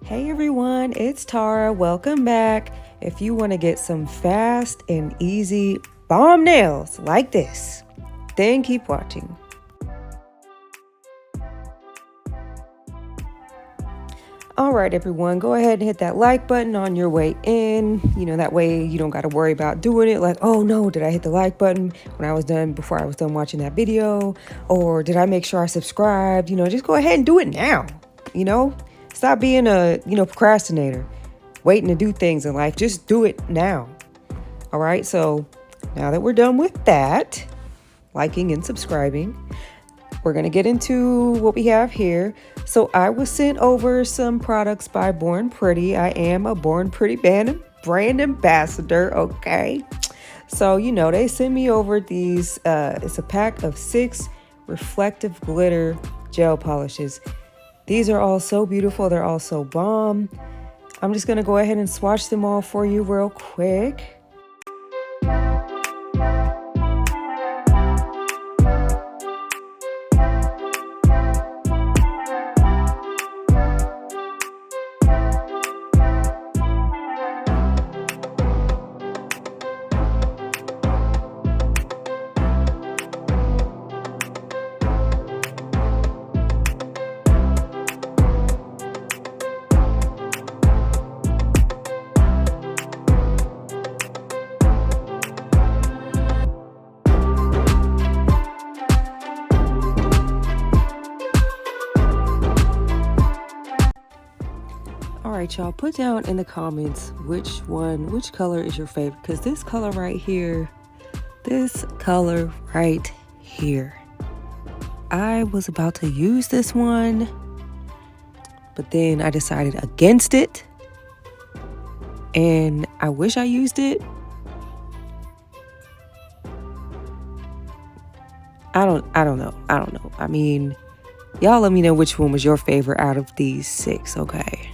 Hey everyone, it's Tara. Welcome back. If you want to get some fast and easy bomb nails like this, then keep watching. All right, everyone, go ahead and hit that like button on your way in. That way you don't got to worry about doing it like, oh no, did I hit the like button before I was done watching that video? Or did I make sure I subscribed? Just go ahead and do it now. Stop being a, procrastinator, waiting to do things in life. Just do it now. All right, so now that we're done with that, liking and subscribing, we're going to get into what we have here. So I was sent over some products by Born Pretty. I am a Born Pretty brand ambassador, okay? So, they sent me over these, it's a pack of 6 reflective glitter gel polishes. These are all so beautiful. They're all so bomb. I'm just going to go ahead and swatch them all for you real quick. All right, y'all, put down in the comments which color is your favorite, because this color right here, I was about to use this one, but then I decided against it, and I wish I used it. I don't know. I mean, y'all let me know which one was your favorite out of these 6, okay?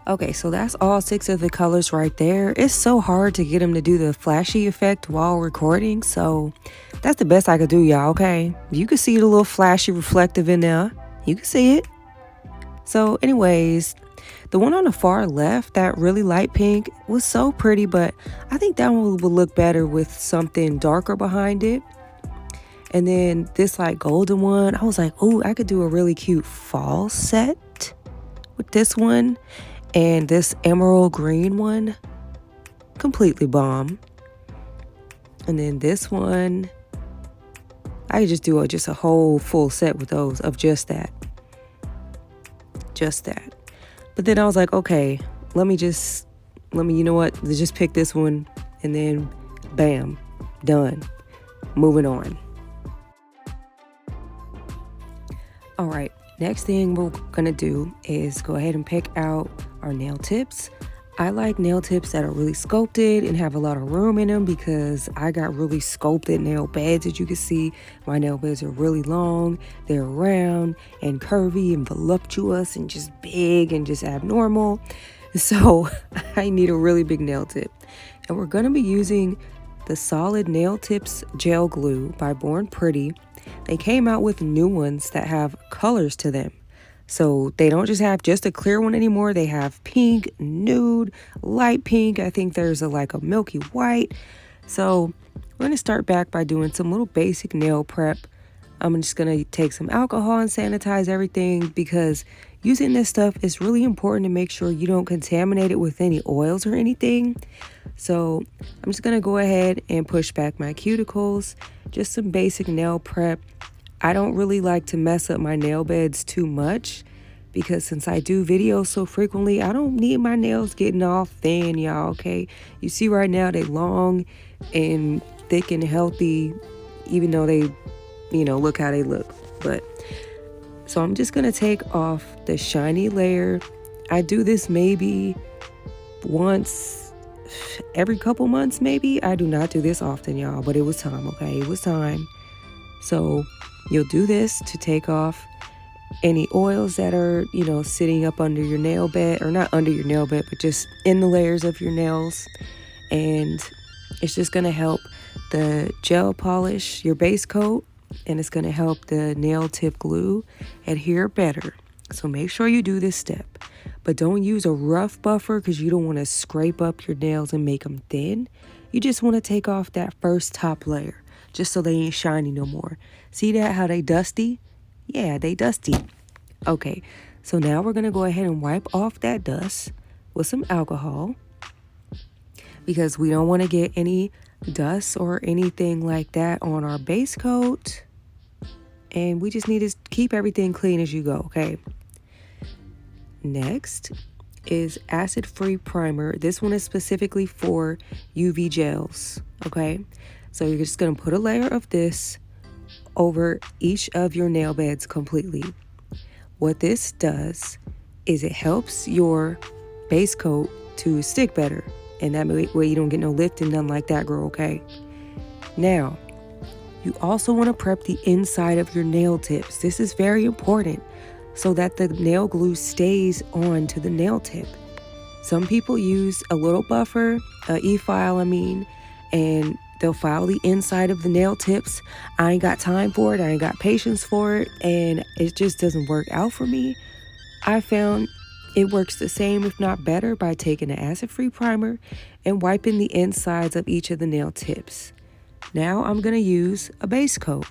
Okay, so that's all 6 of the colors right there. It's so hard to get them to do the flashy effect while recording, so that's the best I could do, y'all, okay? You can see the little flashy reflective in there. You can see it. So anyways, the one on the far left, that really light pink, was so pretty, but I think that one would look better with something darker behind it. And then this like golden one, I was like, oh, I could do a really cute fall set with this one. And this emerald green one, completely bomb. And then this one, I could just do a whole full set with those of just that. But then I was like, okay, let me you know what? Let's just pick this one, and then bam, done. Moving on. All right, next thing we're gonna do is go ahead and pick out our nail tips. I like nail tips that are really sculpted and have a lot of room in them, because I got really sculpted nail beds. As you can see, my nail beds are really long, they're round and curvy and voluptuous and just big and just abnormal. So I need a really big nail tip. And we're gonna be using the Solid Nail Tips Gel Glue by Born Pretty. They came out with new ones that have colors to them. So they don't just have just a clear one anymore. They have pink, nude, light pink. I think there's like a milky white. So we're going to start back by doing some little basic nail prep. I'm just going to take some alcohol and sanitize everything, because using this stuff, it's really important to make sure you don't contaminate it with any oils or anything. So I'm just going to go ahead and push back my cuticles, just some basic nail prep. I don't really like to mess up my nail beds too much because since I do videos so frequently, I don't need my nails getting all thin, y'all, okay? You see right now they long and thick and healthy, even though they, look how they look. But so I'm just going to take off the shiny layer. I do this maybe once every couple months, maybe. I do not do this often, y'all, but it was time, okay? It was time. So you'll do this to take off any oils that are, sitting up under your nail bed, or not under your nail bed, but just in the layers of your nails. And it's just going to help the gel polish your base coat, and it's going to help the nail tip glue adhere better. So make sure you do this step, but don't use a rough buffer because you don't want to scrape up your nails and make them thin. You just want to take off that first top layer just so they ain't shiny no more. See that, how they dusty? Yeah, they dusty. Okay, so now we're going to go ahead and wipe off that dust with some alcohol because we don't want to get any dust or anything like that on our base coat. And we just need to keep everything clean as you go, okay? Next is acid-free primer. This one is specifically for UV gels, okay? So you're just going to put a layer of this over each of your nail beds completely. What this does is it helps your base coat to stick better, and that way you don't get no lift and nothing like that, girl, okay? Now, you also want to prep the inside of your nail tips. This is very important so that the nail glue stays on to the nail tip. Some people use a little buffer, e-file, and they'll file the inside of the nail tips. I ain't got time for it. I ain't got patience for it. And it just doesn't work out for me. I found it works the same, if not better, by taking an acid-free primer and wiping the insides of each of the nail tips. Now I'm going to use a base coat.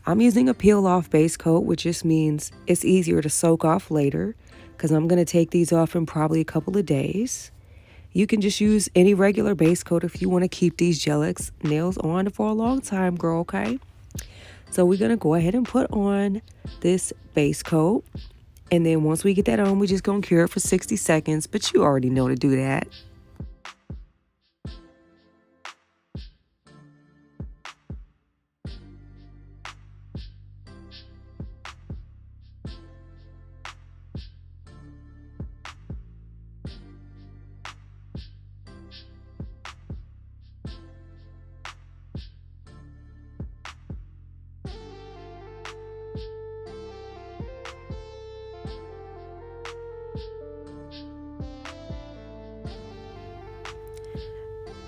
I'm using a peel-off base coat, which just means it's easier to soak off later because I'm going to take these off in probably a couple of days. You can just use any regular base coat if you want to keep these Gel-X nails on for a long time, girl, okay? So we're going to go ahead and put on this base coat. And then once we get that on, we're just going to cure it for 60 seconds. But you already know to do that.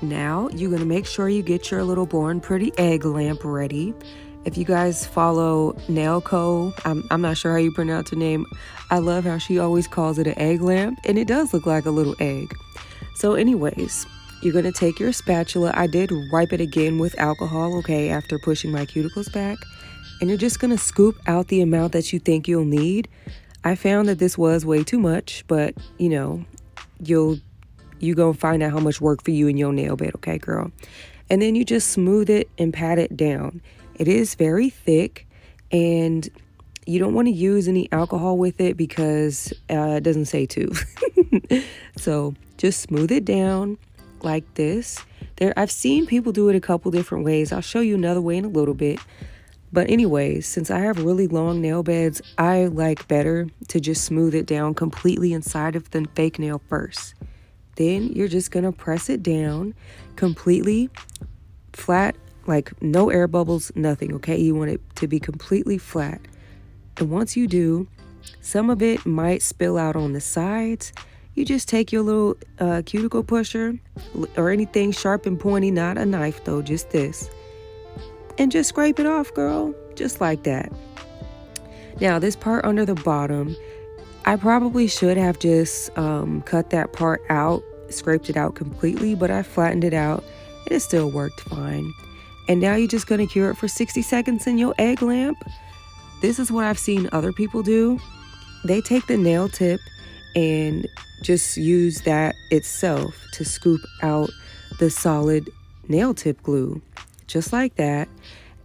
Now, you're going to make sure you get your little Born Pretty egg lamp ready. If you guys follow Nailco, I'm not sure how you pronounce her name. I love how she always calls it an egg lamp, and it does look like a little egg. So anyways, you're going to take your spatula. I did wipe it again with alcohol, okay, after pushing my cuticles back. And you're just going to scoop out the amount that you think you'll need. I found that this was way too much, but, you're going to find out how much work for you in your nail bed, okay, girl? And then you just smooth it and pat it down. It is very thick, and you don't want to use any alcohol with it because it doesn't say to. So just smooth it down like this. I've seen people do it a couple different ways. I'll show you another way in a little bit. But anyways, since I have really long nail beds, I like better to just smooth it down completely inside of the fake nail first. Then you're just going to press it down completely flat, like no air bubbles, nothing, okay? You want it to be completely flat. And once you do, some of it might spill out on the sides. You just take your little cuticle pusher or anything sharp and pointy, not a knife though, just this. And just scrape it off, girl, just like that. Now, this part under the bottom, I probably should have just cut that part out, scraped it out completely, but I flattened it out and it still worked fine. And now you're just going to cure it for 60 seconds in your egg lamp. This is what I've seen other people do. they take the nail tip and just use that itself to scoop out the solid nail tip glue, just like that.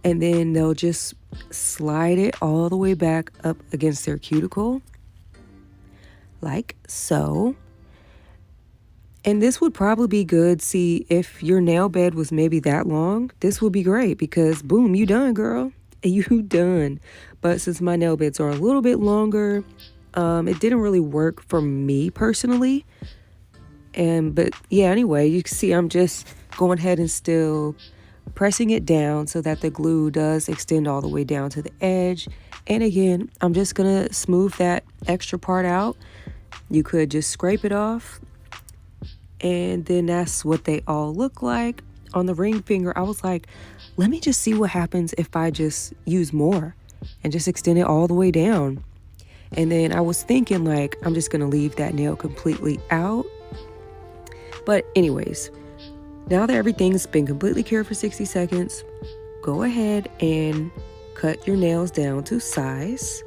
And then they'll just slide it all the way back up against their cuticle, like so. And this would probably be good. See, if your nail bed was maybe that long, this would be great because boom, you done, girl. You done. But since my nail beds are a little bit longer, it didn't really work for me personally. But yeah, anyway, you can see I'm just going ahead and still pressing it down so that the glue does extend all the way down to the edge. And again, I'm just gonna smooth that extra part out. You could just scrape it off. And then that's what they all look like. On the ring finger, I was like, let me just see what happens if I just use more and just extend it all the way down. And then I was thinking like, I'm just gonna leave that nail completely out. But anyways, now that everything's been completely cured for 60 seconds, go ahead and cut your nails down to size.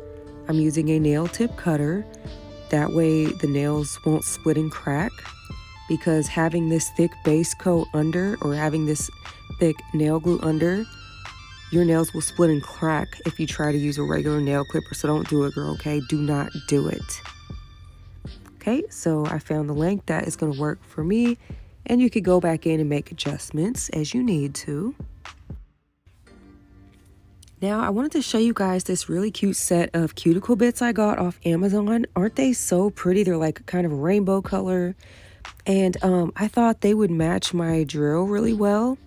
I'm using a nail tip cutter. That way the nails won't split and crack, because having this thick base coat under, or having this thick nail glue under, your nails will split and crack if you try to use a regular nail clipper. So don't do it, girl, okay? Do not do it. Okay, so I found the length that is gonna work for me, and you could go back in and make adjustments as you need to. Now, I wanted to show you guys this really cute set of cuticle bits I got off Amazon. Aren't they so pretty? They're like kind of a rainbow color. And I thought they would match my drill really well.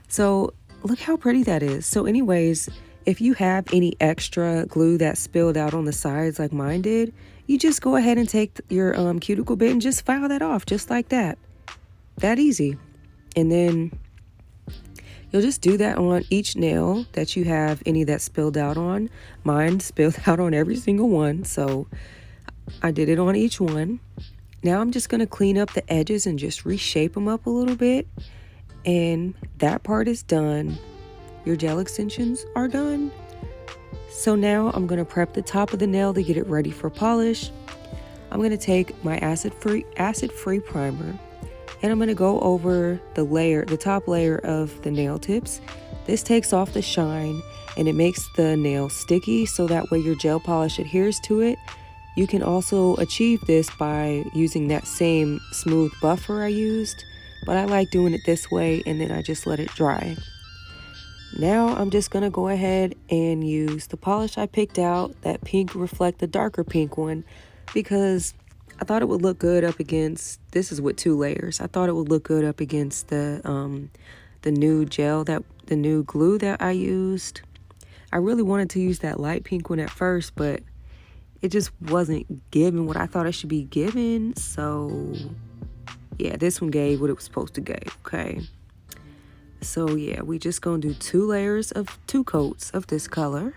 So look how pretty that is. So anyways, if you have any extra glue that spilled out on the sides like mine did, you just go ahead and take your cuticle bit and just file that off just like that. That easy. And then you'll just do that on each nail that you have any that spilled out on. Mine spilled out on every single one, so I did it on each one. Now I'm just gonna clean up the edges and just reshape them up a little bit. And that part is done. Your gel extensions are done. So now I'm gonna prep the top of the nail to get it ready for polish. I'm gonna take my acid-free primer, and I'm gonna go over the top layer of the nail tips. This takes off the shine and it makes the nail sticky, so that way your gel polish adheres to it. You can also achieve this by using that same smooth buffer I used, but I like doing it this way, and then I just let it dry. Now I'm just gonna go ahead and use the polish I picked out, that pink reflect the darker pink one, because I thought it would look good up against, this is with 2 layers. I thought it would look good up against the new gel, the new glue that I used. I really wanted to use that light pink one at first, but it just wasn't giving what I thought it should be given. So yeah, this one gave what it was supposed to give, okay? So yeah, we just gonna do 2 coats of this color.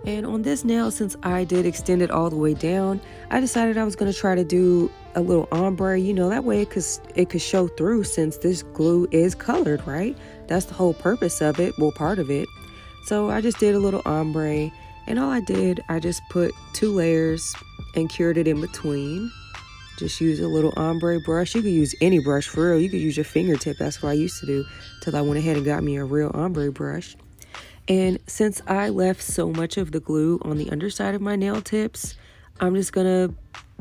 And on this nail, since I did extend it all the way down, I decided I was going to try to do a little ombre, you know, that way it could show through, since this glue is colored, right? That's the whole purpose of it, well, part of it. So I just did a little ombre, and all I did, I just put 2 layers and cured it in between. Just use a little ombre brush. You could use any brush for real. You could use your fingertip. That's what I used to do till I went ahead and got me a real ombre brush. And since I left so much of the glue on the underside of my nail tips, I'm just gonna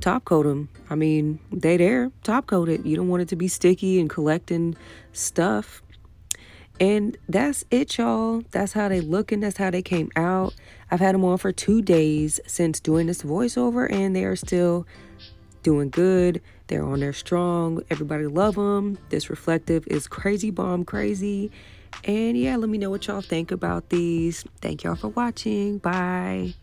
top coat them. I mean, they there, top coat it. You don't want it to be sticky and collecting stuff. And that's it, y'all. That's how they look, and that's how they came out. I've had them on for 2 days since doing this voiceover, and they are still doing good. They're on there strong. Everybody love them. This reflective is crazy bomb crazy. And yeah, let me know what y'all think about these. Thank y'all for watching. Bye.